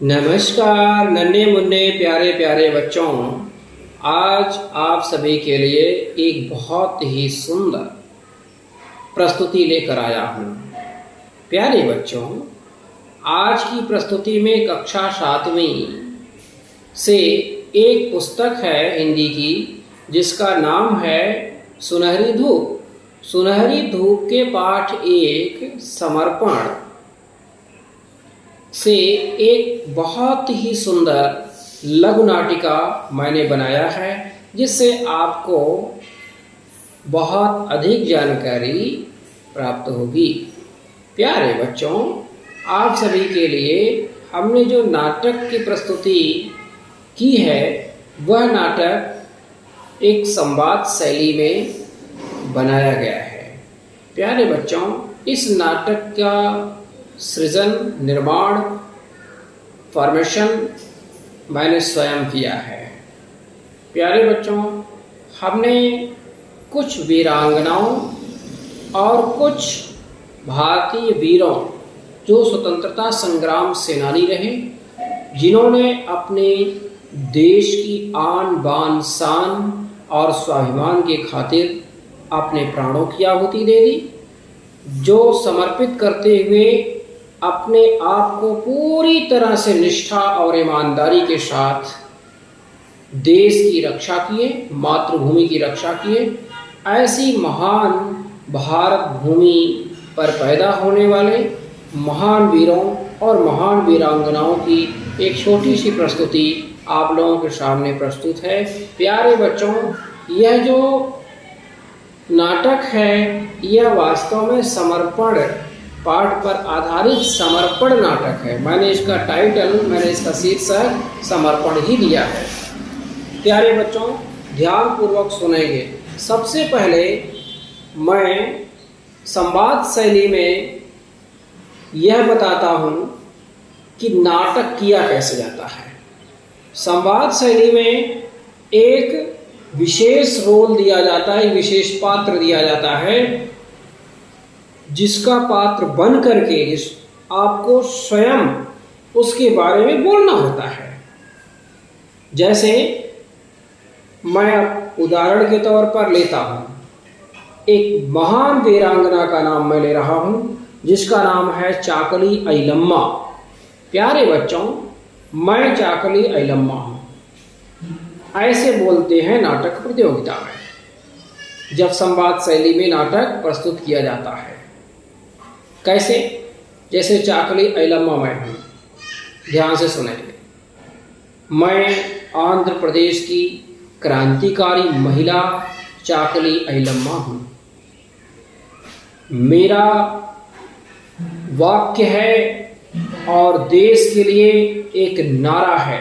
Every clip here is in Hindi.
नमस्कार नन्हे मुन्ने प्यारे प्यारे बच्चों। आज आप सभी के लिए एक बहुत ही सुंदर प्रस्तुति लेकर आया हूँ। प्यारे बच्चों, आज की प्रस्तुति में कक्षा 7वीं से एक पुस्तक है हिंदी की, जिसका नाम है सुनहरी धूप। सुनहरी धूप के पाठ 1 समर्पण से एक बहुत ही सुंदर लघु नाटिका मैंने बनाया है, जिससे आपको बहुत अधिक जानकारी प्राप्त होगी। प्यारे बच्चों, आप सभी के लिए हमने जो नाटक की प्रस्तुति की है, वह नाटक एक संवाद शैली में बनाया गया है। प्यारे बच्चों, इस नाटक का सृजन, निर्माण, फॉर्मेशन मैंने स्वयं किया है। प्यारे बच्चों, हमने कुछ वीरांगनाओं और कुछ भारतीय वीरों जो स्वतंत्रता संग्राम सेनानी रहे, जिन्होंने अपने देश की आन बान शान और स्वाभिमान के खातिर अपने प्राणों की आहुति दे दी, जो समर्पित करते हुए अपने आप को पूरी तरह से निष्ठा और ईमानदारी के साथ देश की रक्षा किए, मातृभूमि की रक्षा किए। ऐसी महान भारत भूमि पर पैदा होने वाले महान वीरों और महान वीरांगनाओं की एक छोटी सी प्रस्तुति आप लोगों के सामने प्रस्तुत है। प्यारे बच्चों, यह जो नाटक है, यह वास्तव में समर्पण पाठ पर आधारित समर्पण नाटक है। मैंने इसका टाइटल, मैंने इसका शीर्षक समर्पण ही दिया है। प्यारे बच्चों, ध्यान पूर्वक सुनेंगे। सबसे पहले मैं संवाद शैली में यह बताता हूँ कि नाटक किया कैसे जाता है। संवाद शैली में एक विशेष रोल दिया जाता है, विशेष पात्र दिया जाता है, जिसका पात्र बन करके आपको स्वयं उसके बारे में बोलना होता है। जैसे मैं उदाहरण के तौर पर लेता हूँ, एक महान वीरांगना का नाम मैं ले रहा हूँ, जिसका नाम है चाकली ऐलम्मा। प्यारे बच्चों, मैं चाकली ऐलम्मा हूँ, ऐसे बोलते हैं नाटक प्रतियोगिता में, जब संवाद शैली में नाटक प्रस्तुत किया जाता है। कैसे? जैसे चाकली ऐलम्मा मैं हूँ। ध्यान से सुनेंगे। मैं आंध्र प्रदेश की क्रांतिकारी महिला चाकली ऐलम्मा हूँ। मेरा वाक्य है और देश के लिए एक नारा है,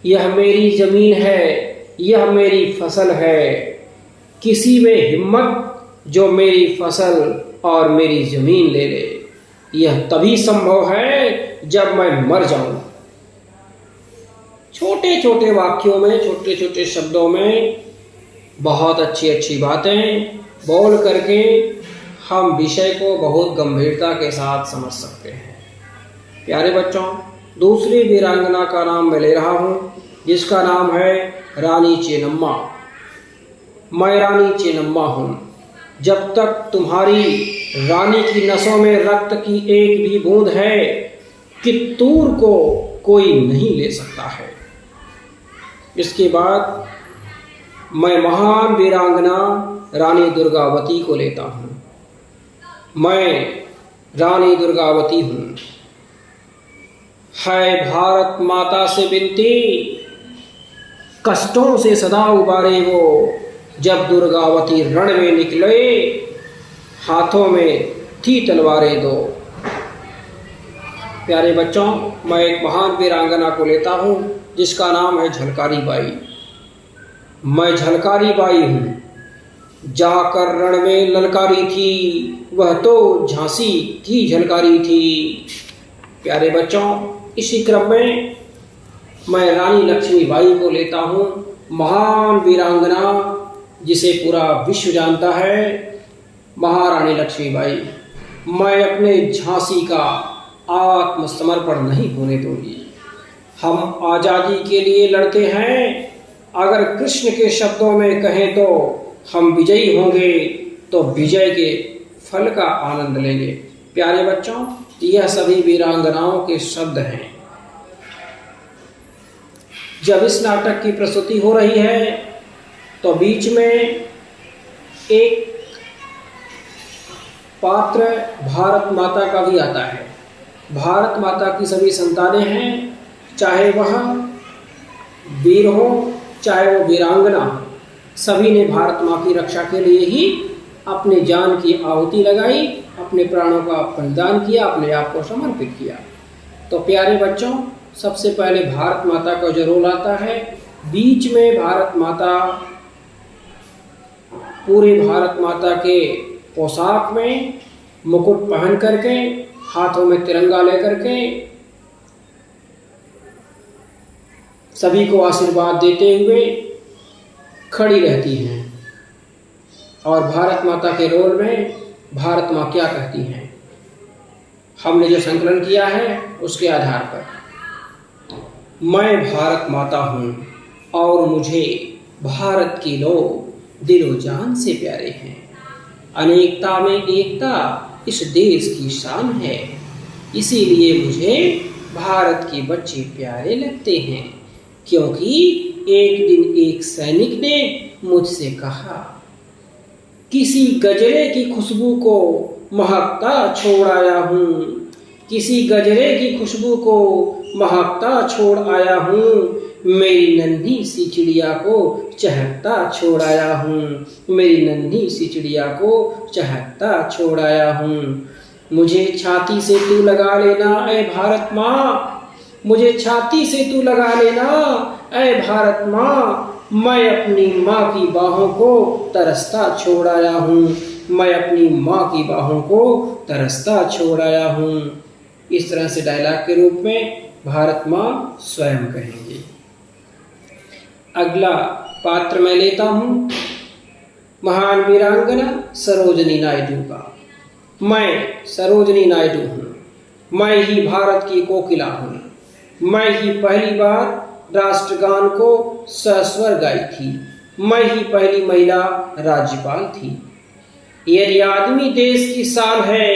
यह मेरी जमीन है, यह मेरी फसल है। किसी में हिम्मत जो मेरी फसल और मेरी जमीन ले ले, यह तभी संभव है जब मैं मर जाऊं। छोटे छोटे वाक्यों में, छोटे छोटे शब्दों में बहुत अच्छी अच्छी बातें बोल करके हम विषय को बहुत गंभीरता के साथ समझ सकते हैं। प्यारे बच्चों, दूसरी वीरांगना का नाम मैं ले रहा हूँ, जिसका नाम है रानी चेन्नम्मा। मैं रानी चेन्नम्मा हूँ। जब तक तुम्हारी रानी की नसों में रक्त की एक भी बूंद है, कित्तूर को कोई नहीं ले सकता है। इसके बाद मैं महान वीरांगना रानी दुर्गावती को लेता हूँ। मैं रानी दुर्गावती हूँ। है भारत माता से विनती, कष्टों से सदा उबारे वो, जब दुर्गावती रण में निकले, हाथों में थी तलवारें दो। प्यारे बच्चों, मैं एक महान वीरांगना को लेता हूँ, जिसका नाम है झलकारी बाई। मैं झलकारी बाई हूँ। जाकर रण में ललकारी थी, वह तो झांसी की झलकारी थी। प्यारे बच्चों, इसी क्रम में मैं रानी लक्ष्मीबाई को लेता हूँ, महान वीरांगना जिसे पूरा विश्व जानता है, महारानी लक्ष्मीबाई। मैं अपने झांसी का आत्मसमर्पण नहीं होने दूंगी। हम आज़ादी के लिए लड़ते हैं। अगर कृष्ण के शब्दों में कहें तो हम विजयी होंगे, तो विजय के फल का आनंद लेंगे। प्यारे बच्चों, यह सभी वीरांगनाओं के शब्द हैं। जब इस नाटक की प्रस्तुति हो रही है तो बीच में एक पात्र भारत माता का भी आता है। भारत माता की सभी संतानें हैं, चाहे वह वीर हो चाहे वो वीरांगना हो, सभी ने भारत माँ की रक्षा के लिए ही अपने जान की आहुति लगाई, अपने प्राणों का बलिदान किया, अपने आप को समर्पित किया। तो प्यारे बच्चों, सबसे पहले भारत माता का जो रोल आता है, बीच में भारत माता पूरे भारत माता के पोशाक में मुकुट पहन करके, हाथों में तिरंगा लेकर के सभी को आशीर्वाद देते हुए खड़ी रहती हैं। और भारत माता के रोल में भारत माँ क्या कहती हैं, हमने जो संकलन किया है उसके आधार पर, मैं भारत माता हूँ और मुझे भारत के लोग दिलो जान से प्यारे हैं। अनेकता में एकता इस देश की शान है, इसीलिए मुझे भारत के बच्चे प्यारे लगते हैं। क्योंकि एक दिन एक सैनिक ने मुझसे कहा, किसी गजरे की खुशबू को महकता छोड़ आया हूँ, किसी गजरे की खुशबू को महकता छोड़ आया हूँ, मेरी नन्ही सी चिड़िया को चहकता छोड़ आया हूँ, मेरी नन्ही सी चिड़िया को चहकता छोड़ आया हूँ। मुझे छाती से तू लगा लेना ऐ भारत माँ, मुझे छाती से तू लगा लेना ऐ भारत माँ, मैं अपनी माँ की बाहों को तरसता छोड़ आया हूँ, मैं अपनी माँ की बाहों को तरसता छोड़ आया हूँ। इस तरह से डायलॉग के रूप में भारत माँ स्वयं कहेंगे। अगला पात्र मैं लेता हूँ महान वीरांगना सरोजनी नायडू का। मैं सरोजनी नायडू हूँ, मैं ही भारत की कोकिला हूँ, मैं ही पहली बार राष्ट्रगान को सस्वर गाई थी, मैं ही पहली महिला राज्यपाल थी। यदि आदमी देश की शान है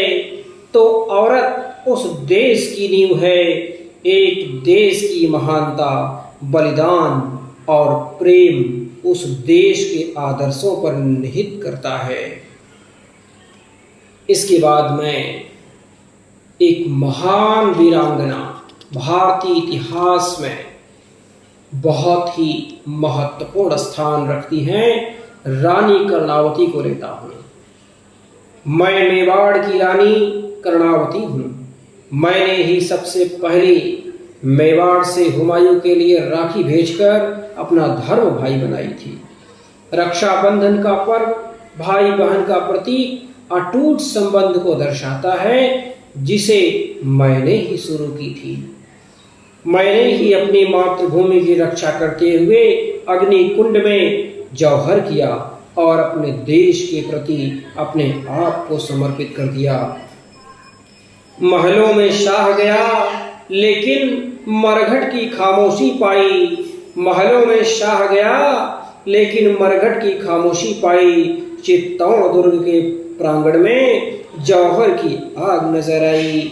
तो औरत उस देश की नींव है। एक देश की महानता, बलिदान और प्रेम उस देश के आदर्शों पर निहित करता है। इसके बाद मैं एक महान वीरांगना, भारतीय इतिहास में बहुत ही महत्वपूर्ण स्थान रखती हैं, रानी कर्णावती को लेता हूँ। मैं मेवाड़ की रानी कर्णावती हूँ। मैंने ही सबसे पहले मेवाड़ से हुमायूं के लिए राखी भेजकर अपना धर्म भाई बनाई थी। रक्षाबंधन का पर्व भाई बहन का प्रतीक अटूट संबंध को दर्शाता है, जिसे मैंने ही शुरू की थी। मैंने ही अपनी मातृभूमि की रक्षा करते हुए अग्नि कुंड में जौहर किया और अपने देश के प्रति अपने आप को समर्पित कर दिया। महलों में शाह गया लेकिन मरघट की खामोशी पाई, महलों में शाह गया लेकिन मरघट की खामोशी पाई। चित्तौड़ दुर्ग के प्रांगण में जौहर की आग नजर आई।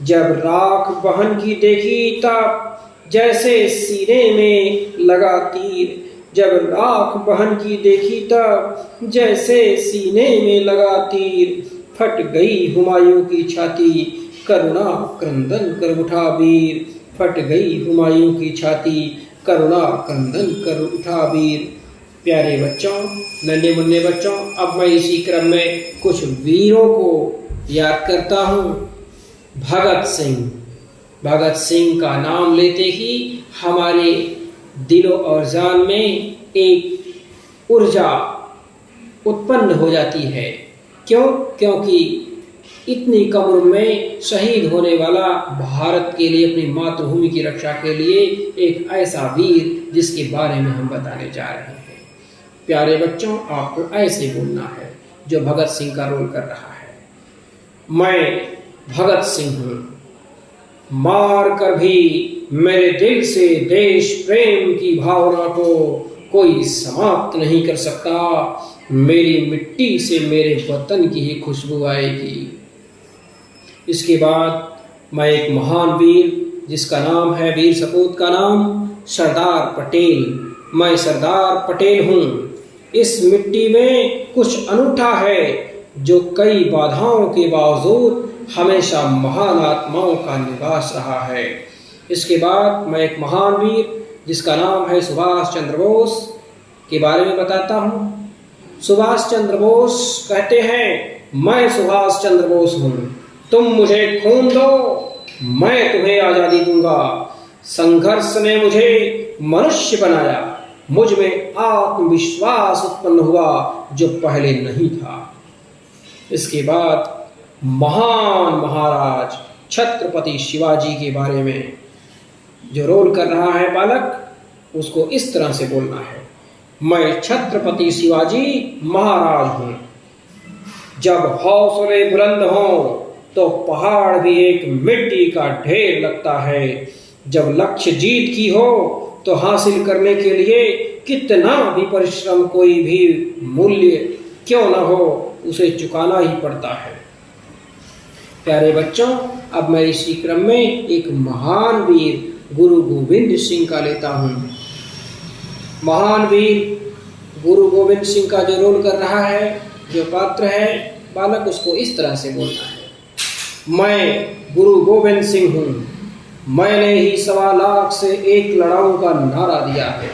जब राख बहन की देखी तब जैसे सीने में लगा तीर, जब राख बहन की देखी तब जैसे सीने में लगा तीर। फट गई हुमायूं की छाती, करुणा क्रंदन कर उठा वीर, फट गई हुमायूं की छाती, करुणा क्रंदन कर उठा वीर। प्यारे बच्चों, नन्हे मुन्ने बच्चों, अब मैं इसी क्रम में कुछ वीरों को याद करता हूँ। भगत सिंह, भगत सिंह का नाम लेते ही हमारे दिलो और जान में एक ऊर्जा उत्पन्न हो जाती है। क्यों? क्योंकि इतनी कम उम्र में शहीद होने वाला भारत के लिए, अपनी मातृभूमि की रक्षा के लिए एक ऐसा वीर जिसके बारे में हम बताने जा रहे हैं। प्यारे बच्चों, आपको ऐसे बोलना है जो भगत सिंह का रोल कर रहा है। मैं भगत सिंह हूँ, मार कर भी मेरे दिल से देश प्रेम की भावना को कोई समाप्त नहीं कर सकता। मेरी मिट्टी से मेरे वतन की ही खुशबू आएगी। इसके बाद मैं एक महान वीर, जिसका नाम है, वीर सपूत का नाम सरदार पटेल, मैं सरदार पटेल हूँ। इस मिट्टी में कुछ अनूठा है जो कई बाधाओं के बावजूद हमेशा महान आत्माओं का निवास रहा है। इसके बाद मैं एक महान वीर, जिसका नाम है सुभाष चंद्र बोस, के बारे में बताता हूँ। सुभाष चंद्र बोस कहते हैं, मैं सुभाष चंद्र बोस हूँ, तुम मुझे खून दो, मैं तुम्हें आज़ादी दूंगा। संघर्ष ने मुझे मनुष्य बनाया, मुझ में आत्मविश्वास उत्पन्न हुआ जो पहले नहीं था। इसके बाद महान महाराज छत्रपति शिवाजी के बारे में जो रोल कर रहा है बालक, उसको इस तरह से बोलना है, मैं छत्रपति शिवाजी महाराज हूँ। जब हौसले बुलंद हों तो पहाड़ भी एक मिट्टी का ढेर लगता है। जब लक्ष्य जीत की हो तो हासिल करने के लिए कितना भी परिश्रम, कोई भी मूल्य क्यों न हो, उसे चुकाना ही पड़ता है। प्यारे बच्चों, अब मैं इसी क्रम में एक महान वीर गुरु गोविंद सिंह का लेता हूँ। महान वीर गुरु गोविंद सिंह का जो रोल कर रहा है, जो पात्र है बालक, उसको इस तरह से बोलना है, मैं गुरु गोविंद सिंह हूँ, मैंने ही 1.25 लाख से एक लड़ाऊं का नारा दिया है।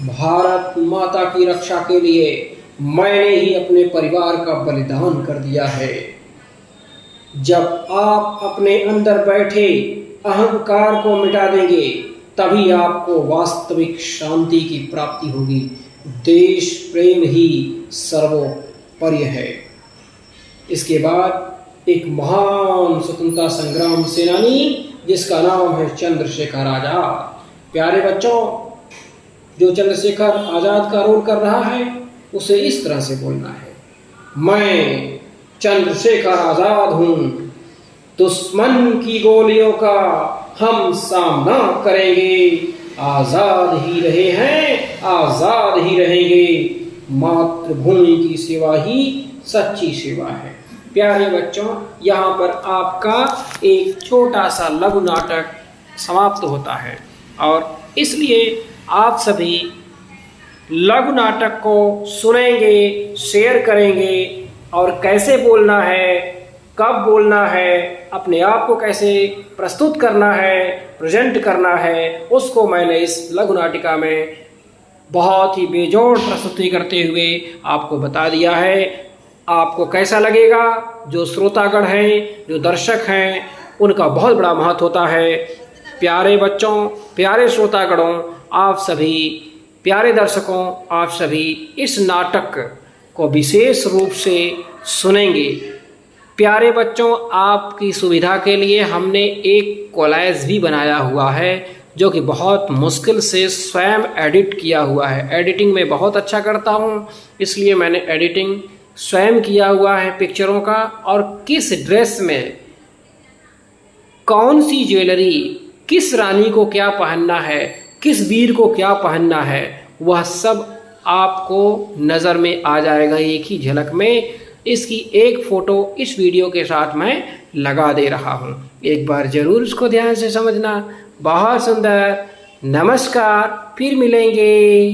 भारत माता की रक्षा के लिए मैंने ही अपने परिवार का बलिदान कर दिया है। जब आप अपने अंदर बैठे अहंकार को मिटा देंगे, तभी आपको वास्तविक शांति की प्राप्ति होगी। देश प्रेम ही सर्वोपरि है। इसके बाद एक महान स्वतंत्रता संग्राम सेनानी, जिसका नाम है चंद्रशेखर आजाद। प्यारे बच्चों, जो चंद्रशेखर आजाद का रोल कर रहा है, उसे इस तरह से बोलना है, मैं चंद्रशेखर आजाद हूँ, दुश्मन की गोलियों का हम सामना करेंगे, आजाद ही रहे हैं, आजाद ही रहेंगे, मातृभूमि की सेवा ही सच्ची सेवा है। प्यारे बच्चों, यहाँ पर आपका एक छोटा सा लघु नाटक समाप्त होता है और इसलिए आप सभी लघु नाटक को सुनेंगे, शेयर करेंगे और कैसे बोलना है, कब बोलना है, अपने आप को कैसे प्रस्तुत करना है, प्रेजेंट करना है, उसको मैंने इस लघु नाटिका में बहुत ही बेजोड़ प्रस्तुति करते हुए आपको बता दिया है। आपको कैसा लगेगा? जो श्रोतागण हैं, जो दर्शक हैं, उनका बहुत बड़ा महत्व होता है। प्यारे बच्चों, प्यारे श्रोतागणों, आप सभी प्यारे दर्शकों, आप सभी इस नाटक को विशेष रूप से सुनेंगे। प्यारे बच्चों, आपकी सुविधा के लिए हमने एक कोलैज भी बनाया हुआ है, जो कि बहुत मुश्किल से स्वयं एडिट किया हुआ है। एडिटिंग में बहुत अच्छा करता हूँ, इसलिए मैंने एडिटिंग स्वयं किया हुआ है पिक्चरों का, और किस ड्रेस में कौन सी ज्वेलरी, किस रानी को क्या पहनना है, किस वीर को क्या पहनना है, वह सब आपको नज़र में आ जाएगा एक ही झलक में। इसकी एक फ़ोटो इस वीडियो के साथ मैं लगा दे रहा हूँ, एक बार ज़रूर उसको ध्यान से समझना। बहुत सुंदर। नमस्कार, फिर मिलेंगे।